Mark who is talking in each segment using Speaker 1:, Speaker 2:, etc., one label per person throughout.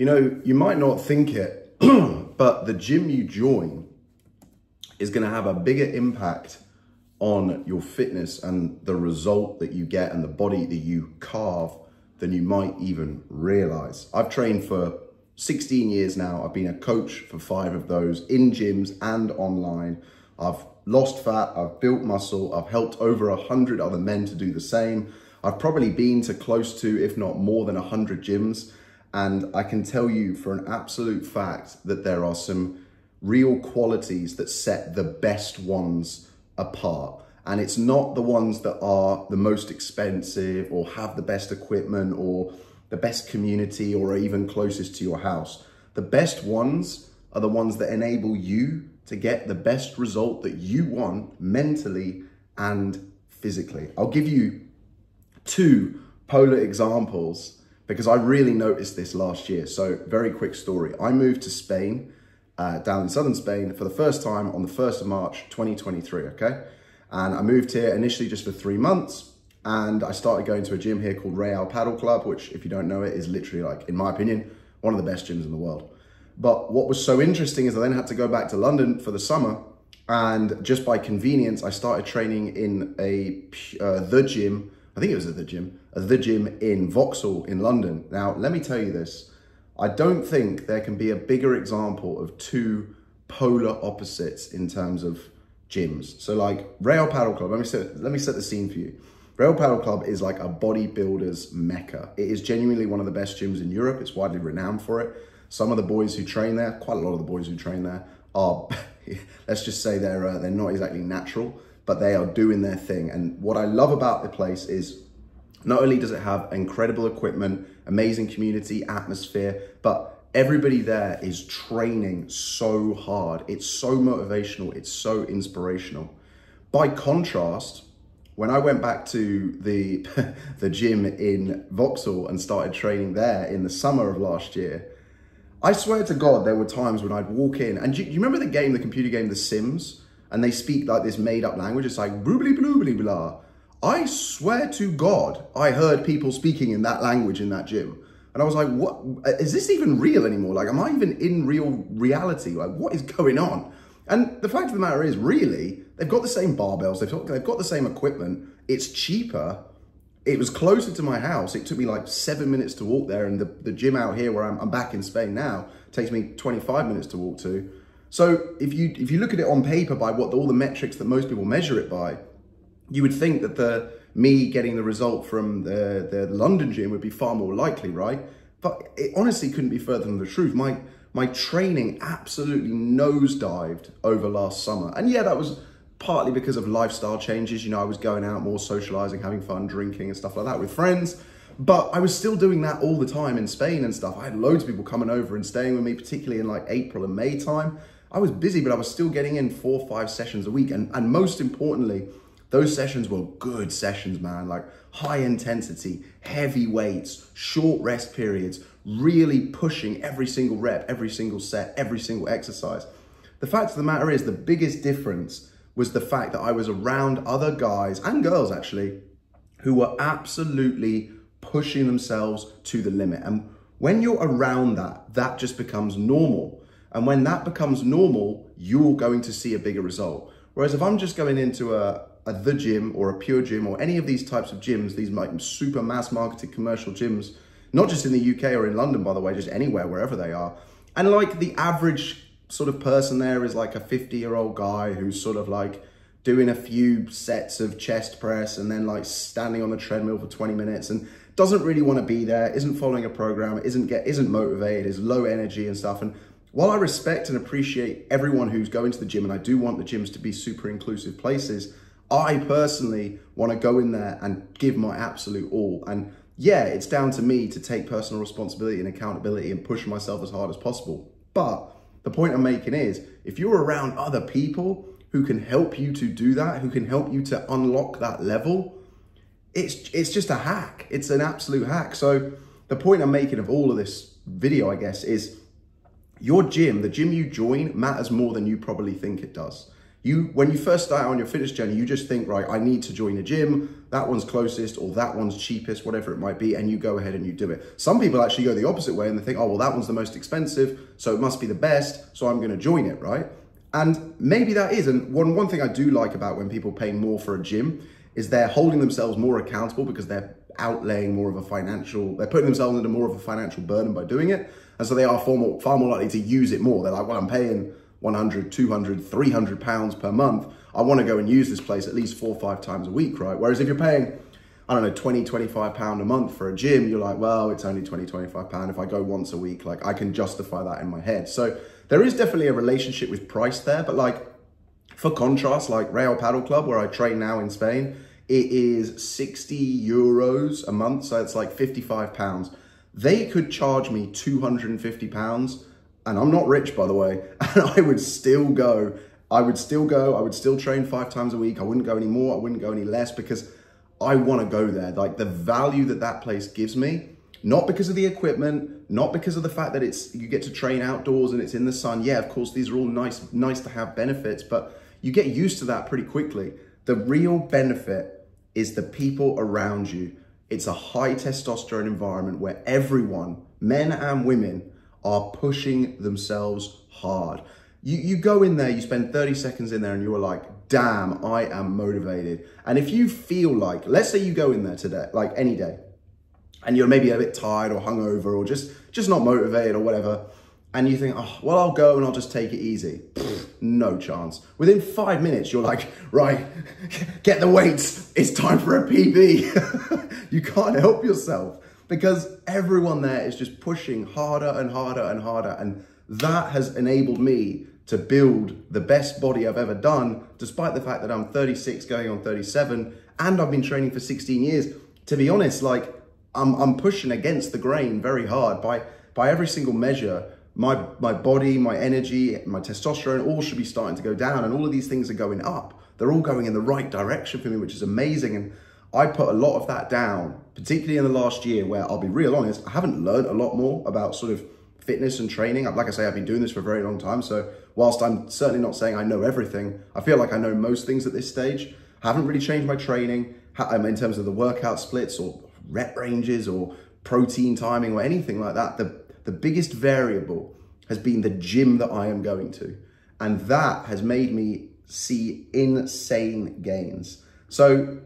Speaker 1: You know, you might not think it, but the gym you join is going to have a bigger impact on your fitness and the result that you get and the body that you carve than you might even realize. I've trained for 16 years now. I've been a coach for 5 of those, in gyms and online. I've lost fat, I've built muscle, I've helped over 100 other men to do the same. I've probably been to close to, if not more than 100 gyms. And I can tell you for an absolute fact that there are some real qualities that set the best ones apart. And it's not the ones that are the most expensive or have the best equipment or the best community or are even closest to your house. The best ones are the ones that enable you to get the best result that you want mentally and physically. I'll give you 2 polar examples because I really noticed this last year. So very quick story. I moved to Spain, down in southern Spain for the first time on the 1st of March, 2023, okay? And I moved here initially just for 3 months and I started going to a gym here called Real Paddle Club, which if you don't know it is literally like, in my opinion, one of the best gyms in the world. But what was so interesting is I then had to go back to London for the summer and just by convenience, I started training in the gym. I think it was the gym in Vauxhall in London. Now, let me tell you this. I don't think there can be a bigger example of 2 polar opposites in terms of gyms. So like Real Paddle Club, let me set the scene for you. Real Paddle Club is like a bodybuilder's mecca. It is genuinely one of the best gyms in Europe. It's widely renowned for it. Some of the boys who train there, quite a lot of the boys who train there are, let's just say they're not exactly natural, but they are doing their thing. And what I love about the place is not only does it have incredible equipment, amazing community, atmosphere, but everybody there is training so hard. It's so motivational. It's so inspirational. By contrast, when I went back to the, the gym in Vauxhall and started training there in the summer of last year, I swear to God, there were times when I'd walk in and you remember the computer game, The Sims? And they speak like this made up language. It's like, bloobly bloobly blah. I swear to God, I heard people speaking in that language in that gym. And I was like, what, is this even real anymore? Like, am I even in real reality? Like, what is going on? And the fact of the matter is, really, they've got the same barbells. They've got the same equipment. It's cheaper. It was closer to my house. It took me like 7 minutes to walk there. And the gym out here where I'm back in Spain now takes me 25 minutes to walk to. So if you look at it on paper by what all the metrics that most people measure it by, you would think that me getting the result from the London gym would be far more likely, right? But it honestly couldn't be further from the truth. My training absolutely nosedived over last summer. And yeah, that was partly because of lifestyle changes. You know, I was going out more, socializing, having fun, drinking and stuff like that with friends. But I was still doing that all the time in Spain and stuff. I had loads of people coming over and staying with me, particularly in like April and May time. I was busy, but I was still getting in 4 or 5 sessions a week. And most importantly, those sessions were good sessions, man. Like high intensity, heavy weights, short rest periods, really pushing every single rep, every single set, every single exercise. The fact of the matter is the biggest difference was the fact that I was around other guys and girls actually who were absolutely pushing themselves to the limit. And when you're around that, that just becomes normal. And when that becomes normal, you're going to see a bigger result. Whereas if I'm just going into the gym or a pure gym or any of these types of gyms, these like super mass marketed commercial gyms, not just in the UK or in London, by the way, just anywhere, wherever they are. And like the average sort of person there is like a 50-year-old guy who's sort of like doing a few sets of chest press and then like standing on the treadmill for 20 minutes and doesn't really want to be there, isn't following a program, isn't motivated, is low energy and stuff. And while I respect and appreciate everyone who's going to the gym, and I do want the gyms to be super inclusive places, I personally want to go in there and give my absolute all. And yeah, it's down to me to take personal responsibility and accountability and push myself as hard as possible. But the point I'm making is, if you're around other people who can help you to do that, who can help you to unlock that level, it's just a hack. It's an absolute hack. So the point I'm making of all of this video, I guess, is your gym, the gym you join, matters more than you probably think it does. When you first start on your fitness journey, you just think, right, I need to join a gym. That one's closest or that one's cheapest, whatever it might be. And you go ahead and you do it. Some people actually go the opposite way and they think, oh, well, that one's the most expensive, so it must be the best, so I'm going to join it, right? And maybe that is. And one thing I do like about when people pay more for a gym is they're holding themselves more accountable because they're outlaying more of a they're putting themselves into more of a financial burden by doing it. And so they are far more likely to use it more. They're like, well, I'm paying 100, 200, 300 pounds per month. I want to go and use this place at least 4 or 5 times a week, right? Whereas if you're paying, I don't know, 20, 25 pound a month for a gym, you're like, well, it's only 20, 25 pound. If I go once a week, like I can justify that in my head. So there is definitely a relationship with price there, but like for contrast, like Real Paddle Club, where I train now in Spain, it is 60 euros a month. So it's like 55 pounds. They could charge me 250 pounds. And I'm not rich, by the way, and I would still go. I would still train 5 times a week. I wouldn't go any more. I wouldn't go any less because I want to go there. Like the value that place gives me, not because of the equipment, not because of the fact that you get to train outdoors and it's in the sun. Yeah, of course, these are all nice to have benefits, but you get used to that pretty quickly. The real benefit is the people around you. It's a high testosterone environment where everyone, men and women, are pushing themselves hard. You go in there, you spend 30 seconds in there and you are like, damn, I am motivated. And if you feel like, let's say you go in there today, like any day, and you're maybe a bit tired or hungover or just not motivated or whatever, and you think, oh, well, I'll go and I'll just take it easy. No chance. Within 5 minutes, you're like, right, get the weights. It's time for a PB. You can't help yourself. Because everyone there is just pushing harder and harder and harder. And that has enabled me to build the best body I've ever done, despite the fact that I'm 36 going on 37, and I've been training for 16 years. To be honest, like I'm pushing against the grain very hard. By every single measure, my body, my energy, my testosterone, all should be starting to go down. And all of these things are going up. They're all going in the right direction for me, which is amazing. And I put a lot of that down, particularly in the last year, where I'll be real honest, I haven't learned a lot more about sort of fitness and training. Like I say, I've been doing this for a very long time. So whilst I'm certainly not saying I know everything, I feel like I know most things at this stage. I haven't really changed my training in terms of the workout splits or rep ranges or protein timing or anything like that. The biggest variable has been the gym that I am going to. And that has made me see insane gains. So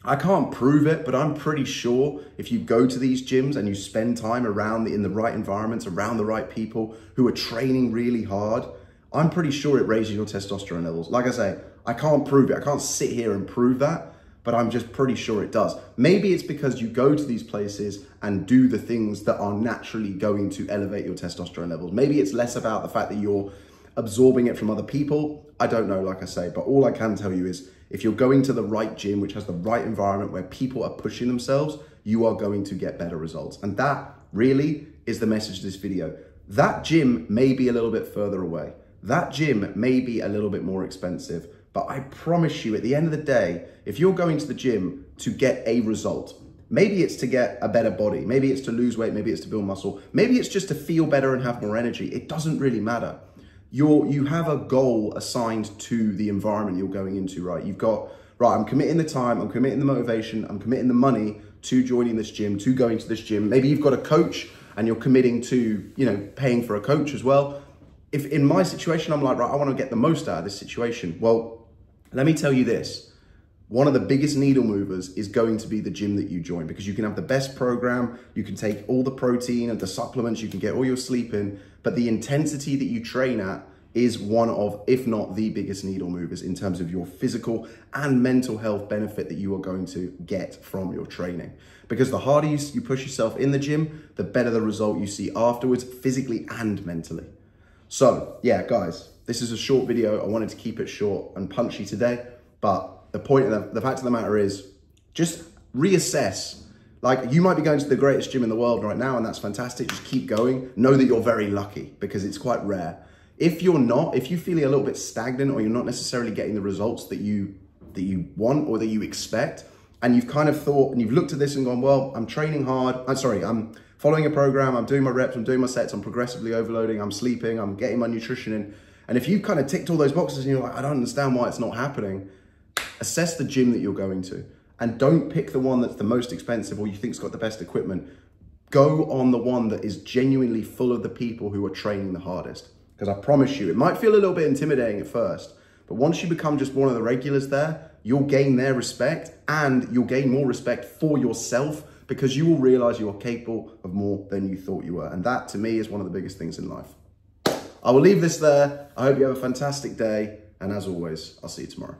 Speaker 1: I can't prove it, but I'm pretty sure if you go to these gyms and you spend time in the right environments, around the right people who are training really hard, I'm pretty sure it raises your testosterone levels. Like I say, I can't prove it. I can't sit here and prove that, but I'm just pretty sure it does. Maybe it's because you go to these places and do the things that are naturally going to elevate your testosterone levels. Maybe it's less about the fact that you're absorbing it from other people. I don't know, like I say, but all I can tell you is if you're going to the right gym, which has the right environment where people are pushing themselves, you are going to get better results. And that really is the message of this video. That gym may be a little bit further away. That gym may be a little bit more expensive, but I promise you at the end of the day, if you're going to the gym to get a result, maybe it's to get a better body, maybe it's to lose weight, maybe it's to build muscle, maybe it's just to feel better and have more energy. It doesn't really matter. You have a goal assigned to the environment you're going into, right? You've got, right, I'm committing the time, I'm committing the motivation, I'm committing the money to joining this gym, to going to this gym. Maybe you've got a coach and you're committing to, paying for a coach as well. If in my situation, I'm like, right, I want to get the most out of this situation. Well, let me tell you this. One of the biggest needle movers is going to be the gym that you join, because you can have the best program, you can take all the protein and the supplements, you can get all your sleep in, but the intensity that you train at is one of, if not the biggest needle movers in terms of your physical and mental health benefit that you are going to get from your training. Because the harder you push yourself in the gym, the better the result you see afterwards, physically and mentally. So yeah, guys, this is a short video. I wanted to keep it short and punchy today, but the fact of the matter is, just reassess. Like, you might be going to the greatest gym in the world right now, and that's fantastic. Just keep going. Know that you're very lucky, because it's quite rare. If you're not, if you're feeling a little bit stagnant, or you're not necessarily getting the results that you want or that you expect, and you've kind of thought, and you've looked at this and gone, well, I'm training hard. I'm following a program. I'm doing my reps. I'm doing my sets. I'm progressively overloading. I'm sleeping. I'm getting my nutrition in. And if you've kind of ticked all those boxes and you're like, I don't understand why it's not happening, assess the gym that you're going to. And don't pick the one that's the most expensive or you think's got the best equipment. Go on the one that is genuinely full of the people who are training the hardest. Because I promise you, it might feel a little bit intimidating at first, but once you become just one of the regulars there, you'll gain their respect and you'll gain more respect for yourself because you will realize you are capable of more than you thought you were. And that, to me, is one of the biggest things in life. I will leave this there. I hope you have a fantastic day. And as always, I'll see you tomorrow.